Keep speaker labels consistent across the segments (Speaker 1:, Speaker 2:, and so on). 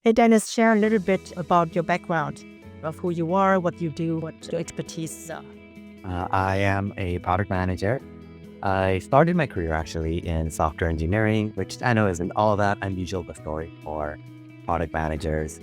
Speaker 1: Hey, Dennis, share a little bit about your background of who you are, what you do, what your expertise are.
Speaker 2: I am a product manager. I started my career actually in software engineering, which I know isn't all that unusual of a story for product managers.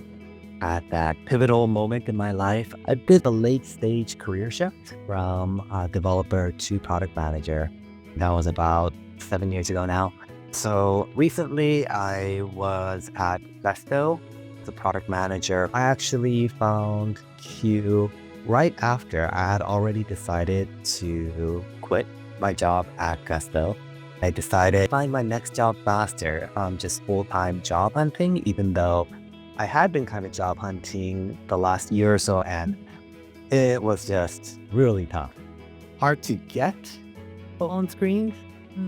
Speaker 2: At that pivotal moment in my life, I did a late stage career shift from developer to product manager. That was about 7 years ago now. So recently I was at Gusto as a product manager. I actually found Q right after I had already decided to quit my job at Gusto. I decided to find my next job faster, just full-time job hunting, even though I had been kind of job hunting the last year or so, and it was just really tough. Hard to get phone screens.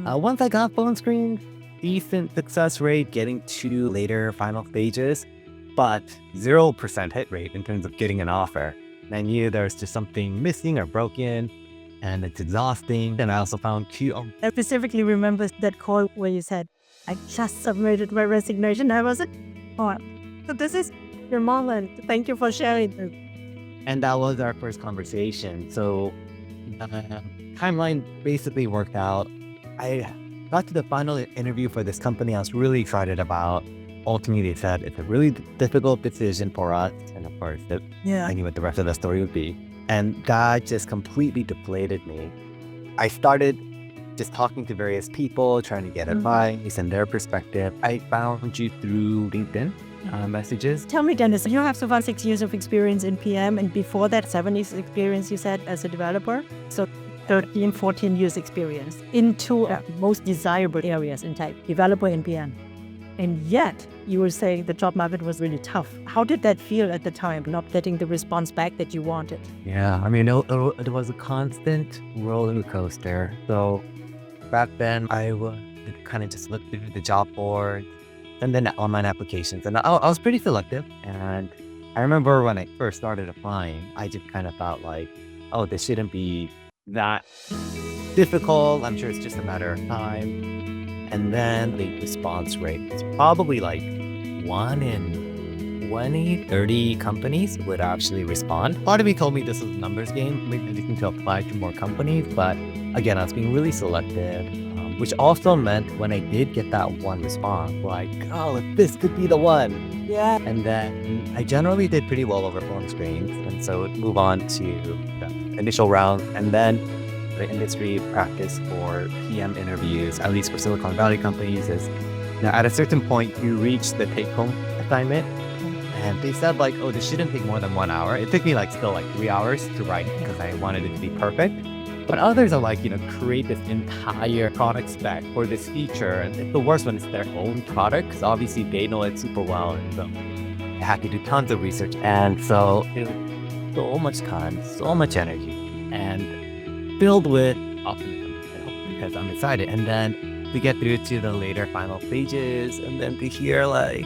Speaker 2: Once I got phone screens, decent success rate getting to later final stages, but 0% hit rate in terms of getting an offer. And I knew there's just something missing or broken, and it's exhausting. And I also found
Speaker 1: I specifically remember that call where you said, I just submitted my resignation. I was like, oh, so this is your moment. Thank you for sharing this.
Speaker 2: And that was our first conversation. So the timeline basically worked out. I got to the final interview for this company I was really excited about. Ultimately, they said it's a really difficult decision for us. And of course, I knew what the rest of the story would be. And that just completely deflated me. I started just talking to various people, trying to get advice and their perspective. I found you through LinkedIn messages.
Speaker 1: Tell me, Dennis, you have so far 6 years of experience in PM, and before that, 7 years experience, you said, as a developer. So 13, 14 years experience in two most desirable areas in tech, developer and PM. And yet, you were saying the job market was really tough. How did that feel at the time, not getting the response back that you wanted?
Speaker 2: Yeah, I mean, it was a constant roller coaster. So back then, I would kind of just look through the job board and then online applications. And I was pretty selective. And I remember when I first started applying, I just kind of felt like, oh, this shouldn't be that difficult. I'm sure it's just a matter of time. And then the response rate is probably like 1 in 20, 30 companies would actually respond. Part of me told me this was a numbers game, maybe I need to apply to more companies. But again, I was being really selective, which also meant when I did get that one response, like, oh, this could be the one.
Speaker 1: Yeah.
Speaker 2: And then I generally did pretty well over phone screens. And so it'd move on to the initial round. And then the industry practice for PM interviews, at least for Silicon Valley companies, is at a certain point, you reach the take-home assignment. And they said like, oh, this shouldn't take more than 1 hour. It took me still 3 hours to write because I wanted it to be perfect. But others are like, create this entire product spec for this feature. And it's the worst when it's their own product, because obviously they know it super well. And so they had to do tons of research. And so it was so much time, so much energy, and filled with optimism, because I'm excited. And then we get through to the later final stages, and then to hear it's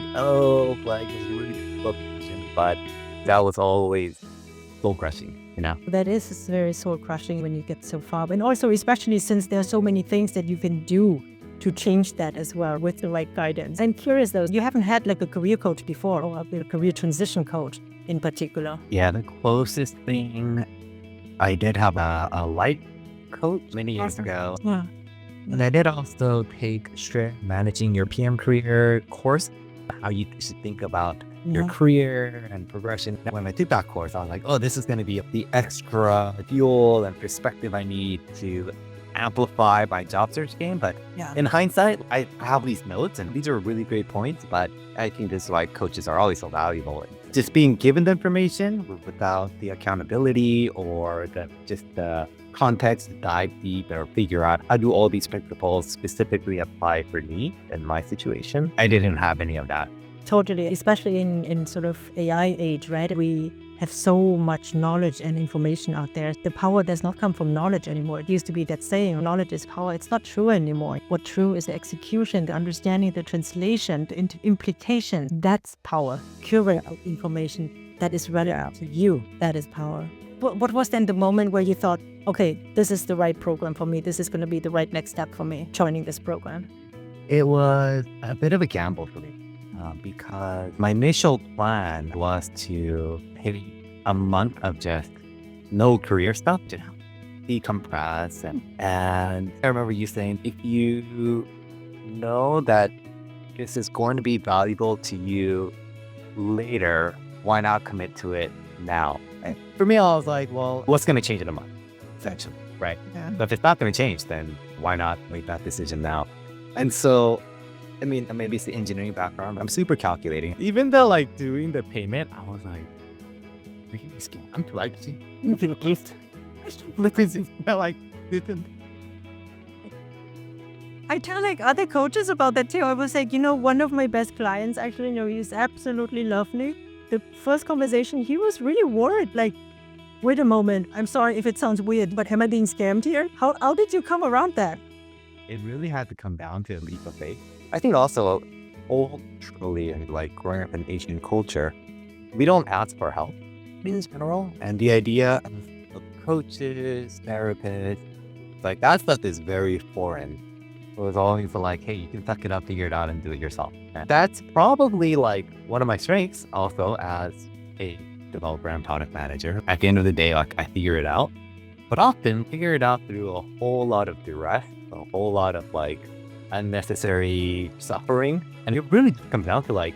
Speaker 2: really difficult decision, but that was always soul crushing.
Speaker 1: That is very soul crushing when you get so far. And also, especially since there are so many things that you can do to change that as well with the right guidance. I'm curious though, you haven't had a career coach before, or a career transition coach in particular?
Speaker 2: Yeah, the closest thing, I did have a life coach many years ago.
Speaker 1: Yeah.
Speaker 2: And I did also take strict managing your PM career course, how you should think about your career and progression. When I took that course, I was like, oh, this is going to be the extra fuel and perspective I need to amplify my job search game. But in hindsight, I have these notes, and these are really great points, but I think this is why coaches are always so valuable. Just being given the information without the accountability or the context to dive deep or figure out how do all these principles specifically apply for me and my situation. I didn't have any of that.
Speaker 1: Totally, especially in sort of AI age, right? We have so much knowledge and information out there. The power does not come from knowledge anymore. It used to be that saying, knowledge is power. It's not true anymore. What true is the execution, the understanding, the translation, the implication. That's power. Curing out information that is relevant to you. That is power. What was then the moment where you thought, okay, this is the right program for me. This is going to be the right next step for me, joining this program?
Speaker 2: It was a bit of a gamble for me. because my initial plan was to take a month of just no career stuff, just decompress. And I remember you saying, if you know that this is going to be valuable to you later, why not commit to it now? And for me, I was like, well, what's going to change in a month, essentially, right?
Speaker 1: Yeah.
Speaker 2: But if it's not going to change, then why not make that decision now? And so, I mean, maybe it's the engineering background. I'm super calculating. Even though like doing the payment, I was like, I'm like,
Speaker 1: I tell like other coaches about that too. I was like, one of my best clients actually, he's absolutely lovely. The first conversation, he was really worried. Like, wait a moment. I'm sorry if it sounds weird, but am I being scammed here? How did you come around that?
Speaker 2: It really had to come down to a leap of faith. I think also, culturally, like growing up in Asian culture, we don't ask for help in general. And the idea of coaches, therapists, like that stuff is very foreign. It was always like, hey, you can suck it up, figure it out, and do it yourself. And that's probably like one of my strengths also as a developer and product manager. At the end of the day, like I figure it out, but often figure it out through a whole lot of duress, a whole lot of like unnecessary suffering. And it really comes down to like,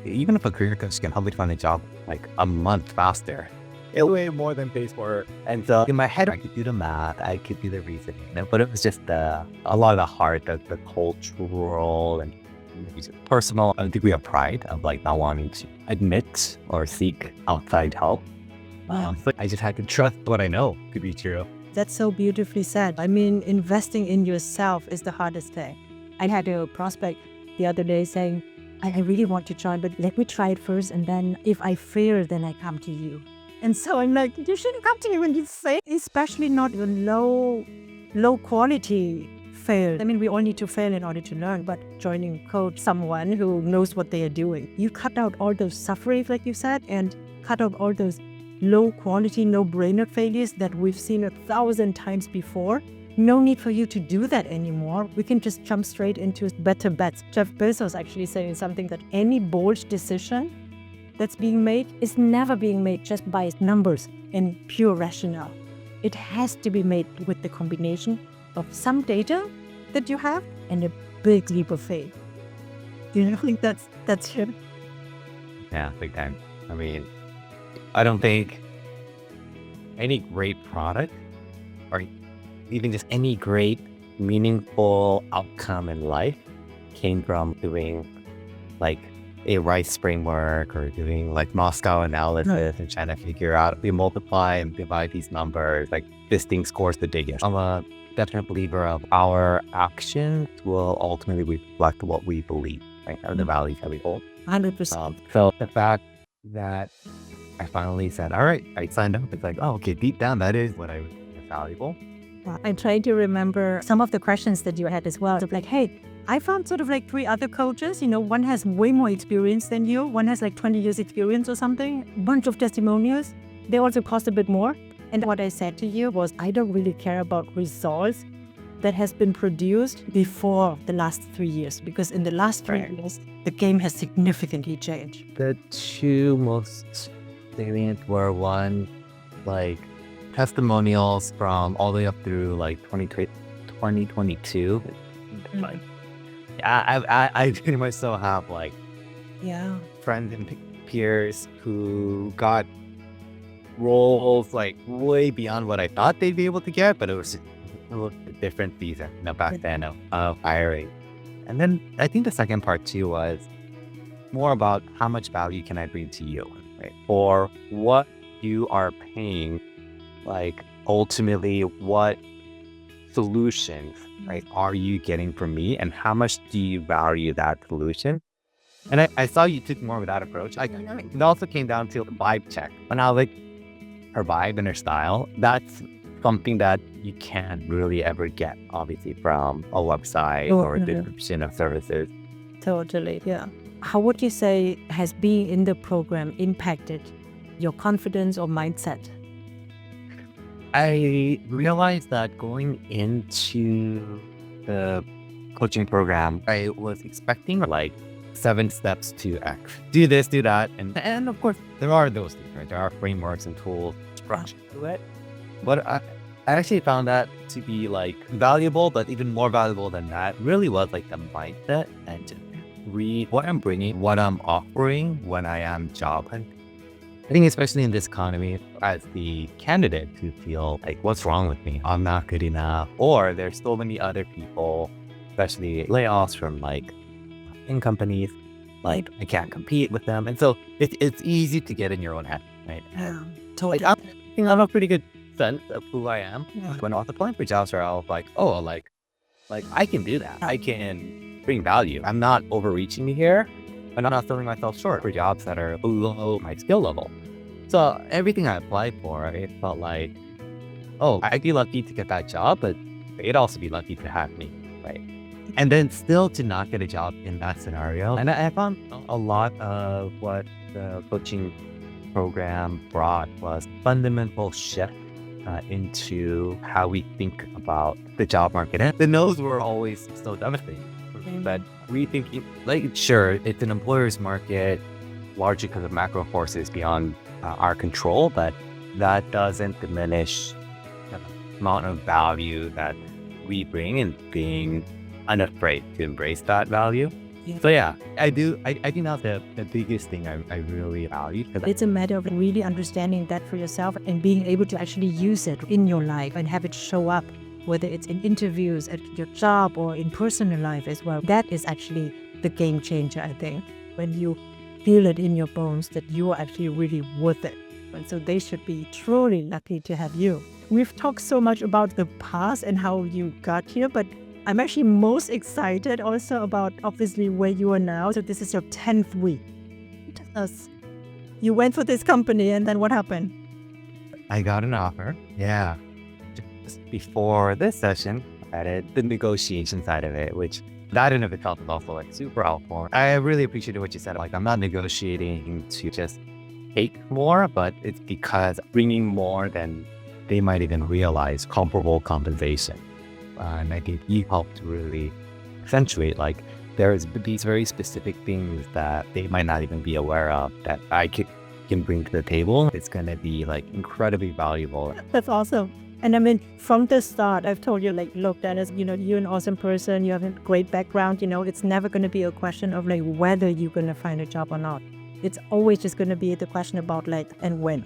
Speaker 2: even if a career coach can help me find a job like a month faster, it way more than pays for it. And so in my head, I could do the math, I could do the reasoning, but it was just a lot of the heart, the cultural and maybe just personal, a degree of pride of like not wanting to admit or seek outside help. So I just had to trust what I know to be true.
Speaker 1: That's so beautifully said. I mean, investing in yourself is the hardest thing. I had a prospect the other day saying, I really want to try, but let me try it first. And then if I fail, then I come to you. And so I'm like, you shouldn't come to me when you fail, especially not a low quality fail. I mean, we all need to fail in order to learn, but joining coach someone who knows what they are doing, you cut out all those suffering, like you said, and cut out all those low quality, no-brainer failures that we've seen 1,000 times before. No need for you to do that anymore. We can just jump straight into better bets. Jeff Bezos actually saying something that any bold decision that's being made is never being made just by numbers and pure rationale. It has to be made with the combination of some data that you have and a big leap of faith. Do you think that's it?
Speaker 2: Yeah, big time. I mean, I don't think any great product or even just any great meaningful outcome in life came from doing like a Rice framework or doing like Moscow analysis and trying to figure out, we multiply and divide these numbers, like this thing scores the biggest. I'm a definite believer of our actions will ultimately reflect what we believe, right? Or the values that we hold.
Speaker 1: 100%.
Speaker 2: So the fact that I finally said, all right, I signed up. It's like, oh, okay, deep down, that is what I was valuable.
Speaker 1: I'm trying to remember some of the questions that you had as well. So like, hey, I found sort of like 3 other coaches, one has way more experience than you. One has like 20 years experience or something, bunch of testimonials. They also cost a bit more. And what I said to you was, I don't really care about results that has been produced before the last 3 years, because in the last 3 years, the game has significantly changed.
Speaker 2: The 2 most salient were one, like testimonials from all the way up through like 2022. Like, I pretty much still have like friends and peers who got roles like way beyond what I thought they'd be able to get, but it was a little different visa back then of hiring. And then I think the second part too was more about how much value can I bring to you, right? Or what you are paying, like ultimately what solutions, right, are you getting from me, and how much do you value that solution? And I saw you took more of that approach. It also came down to the vibe check. When I was like, her vibe and her style, that's something that you can't really ever get, obviously, from a website or a description of services.
Speaker 1: Totally, yeah. How would you say has being in the program impacted your confidence or mindset?
Speaker 2: I realized that going into the coaching program, I was expecting like 7 steps to X. Do this, do that. And of course, there are those things, right? There are frameworks and tools, structure to it. But I actually found that to be like valuable, but even more valuable than that really was like the mindset and to read what I'm bringing, what I'm offering when I am job hunting. I think especially in this economy, as the candidate who feel like, what's wrong with me? I'm not good enough. Or there's so many other people, especially layoffs from like in companies, like I can't compete with them. And so it's easy to get in your own head, right?
Speaker 1: Totally.
Speaker 2: I think I have a pretty good sense of who I am. When I was applying for jobs where I was like, oh, like I can do that. I can bring value. I'm not overreaching here. I'm not selling myself short for jobs that are below my skill level. So everything I applied for, it felt like, oh, I'd be lucky to get that job, but they'd also be lucky to have me, right? And then still to not get a job in that scenario. And I found a lot of what the coaching program brought was fundamental shift into how we think about the job market. And the no's were always so devastating. But rethinking, like, sure, it's an employer's market, largely because of macro forces beyond our control, but that doesn't diminish the amount of value that we bring and being unafraid to embrace that value. So yeah, I think that's the biggest thing I really value.
Speaker 1: It's a matter of really understanding that for yourself and being able to actually use it in your life and have it show up, whether it's in interviews, at your job, or in personal life as well. That is actually the game changer, I think, when you feel it in your bones that you are actually really worth it. And so they should be truly lucky to have you. We've talked so much about the past and how you got here, but I'm actually most excited also about obviously where you are now. So this is your 10th week. Tell us, you went for this company and then what happened?
Speaker 2: I got an offer. Yeah. Before this session, I did the negotiation side of it, which that in of itself is also like super helpful. I really appreciated what you said. Like, I'm not negotiating to just take more, but it's because bringing more than they might even realize comparable compensation. And I think you helped really accentuate, like, there's these very specific things that they might not even be aware of that I can bring to the table. It's going to be like incredibly valuable.
Speaker 1: That's awesome. And I mean, from the start, I've told you, like, look, Dennis, you're an awesome person. You have a great background. It's never going to be a question of like whether you're going to find a job or not. It's always just going to be the question about like, and when,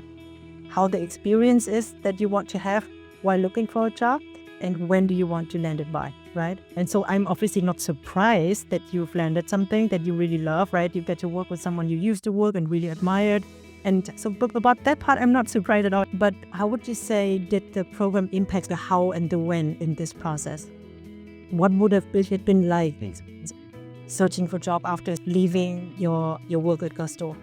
Speaker 1: how the experience is that you want to have while looking for a job, and when do you want to land it by, right? And so I'm obviously not surprised that you've landed something that you really love, right? You get to work with someone you used to work and really admired. And so about that part, I'm not surprised at all. But how would you say did the program impact the how and the when in this process? What would have it been like searching for a job after leaving your work at Gusto?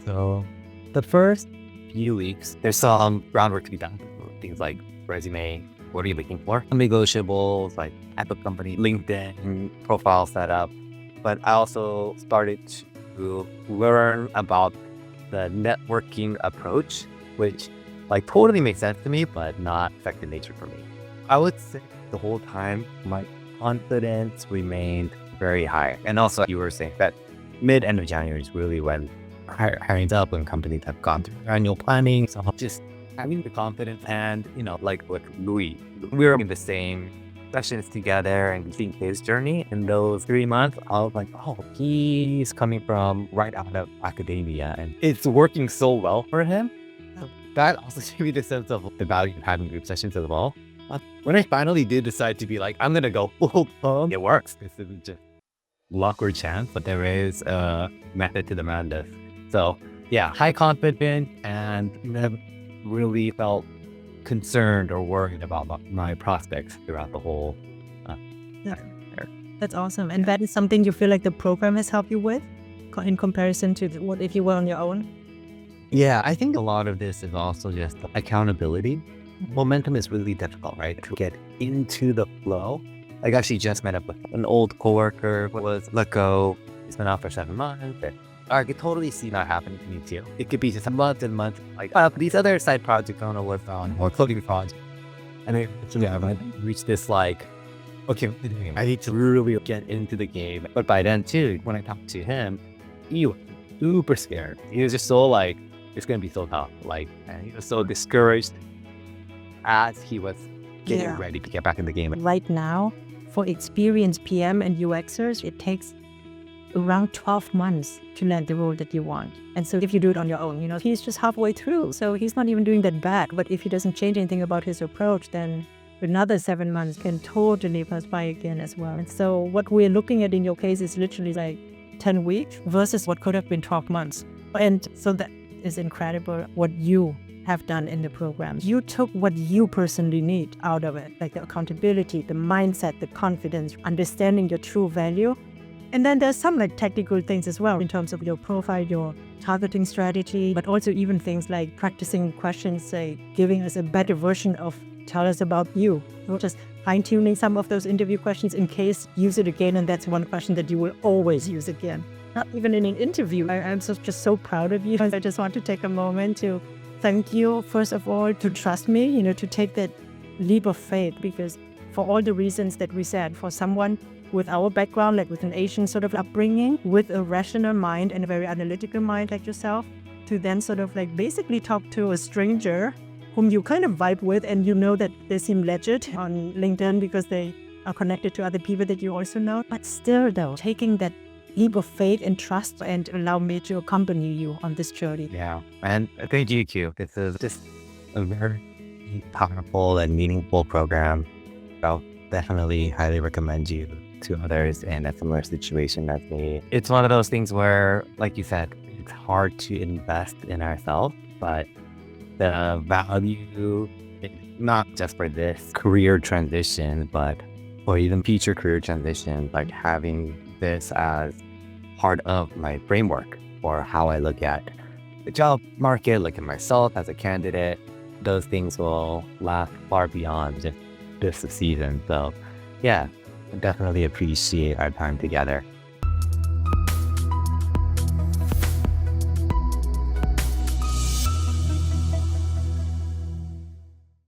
Speaker 2: So the first few weeks, there's some groundwork to be done. Things like resume, what are you looking for? Negotiables, like type of company, LinkedIn, profile setup. But I also started to learn about the networking approach, which like totally makes sense to me, but not second nature for me. I would say the whole time, my confidence remained very high. And also you were saying that mid-end of January is really when hiring's up, when companies have gone through annual planning. So just having the confidence and, like with Louis, we were in the same sessions together and seeing his journey in those 3 months. I was like, oh, he's coming from right out of academia and it's working so well for him. That also gave me the sense of the value of having group sessions as well. When I finally did decide to be like, I'm going to go full blown, it works. This isn't just luck or chance, but there is a method to the madness. So yeah, high confidence and never really felt concerned or worried about my prospects throughout the whole
Speaker 1: That's awesome. And that is something you feel like the program has helped you with in comparison to what if you were on your own?
Speaker 2: Yeah, I think a lot of this is also just accountability. Momentum is really difficult, right? To get into the flow. I actually just met up with an old coworker who was let go. He's been out for 7 months. I could totally see that happening to me too. It could be just months and months, like these other side projects I want to work on or coding projects. And then I've reached this like okay, I need to really get into the game. But by then too, when I talked to him, he was super scared. He was just so like, it's gonna be so tough. Like, and he was so discouraged as he was getting
Speaker 1: Yeah.
Speaker 2: ready to get back in the game.
Speaker 1: Right now, for experienced PM and UXers, it takes around 12 months to land the role that you want. And so if you do it on your own, he's just halfway through. So he's not even doing that bad. But if he doesn't change anything about his approach, then another 7 months can totally pass by again as well. And so what we're looking at in your case is literally like 10 weeks versus what could have been 12 months. And so that is incredible what you have done in the program. You took what you personally need out of it, like the accountability, the mindset, the confidence, understanding your true value. And then there's some like technical things as well in terms of your profile, your targeting strategy, but also even things like practicing questions, say giving us a better version of tell us about you. So just fine-tuning some of those interview questions in case use it again, and that's one question that you will always use again. Not even in an interview. I'm just so proud of you. I just want to take a moment to thank you, first of all, to trust me, to take that leap of faith, because for all the reasons that we said, for someone with our background, like with an Asian sort of upbringing, with a rational mind and a very analytical mind like yourself, to then sort of like basically talk to a stranger whom you kind of vibe with, and you know that they seem legit on LinkedIn because they are connected to other people that you also know. But still though, taking that leap of faith and trust and allow me to accompany you on this journey.
Speaker 2: Yeah. And thank you, Q. This is just a very powerful and meaningful program. I'll definitely highly recommend you to others in a similar situation as me. It's one of those things where, like you said, it's hard to invest in ourselves, but the value, not just for this career transition, but for even future career transitions, like having this as part of my framework for how I look at the job market, look at myself as a candidate, those things will last far beyond just this season. So yeah, I definitely appreciate our time together.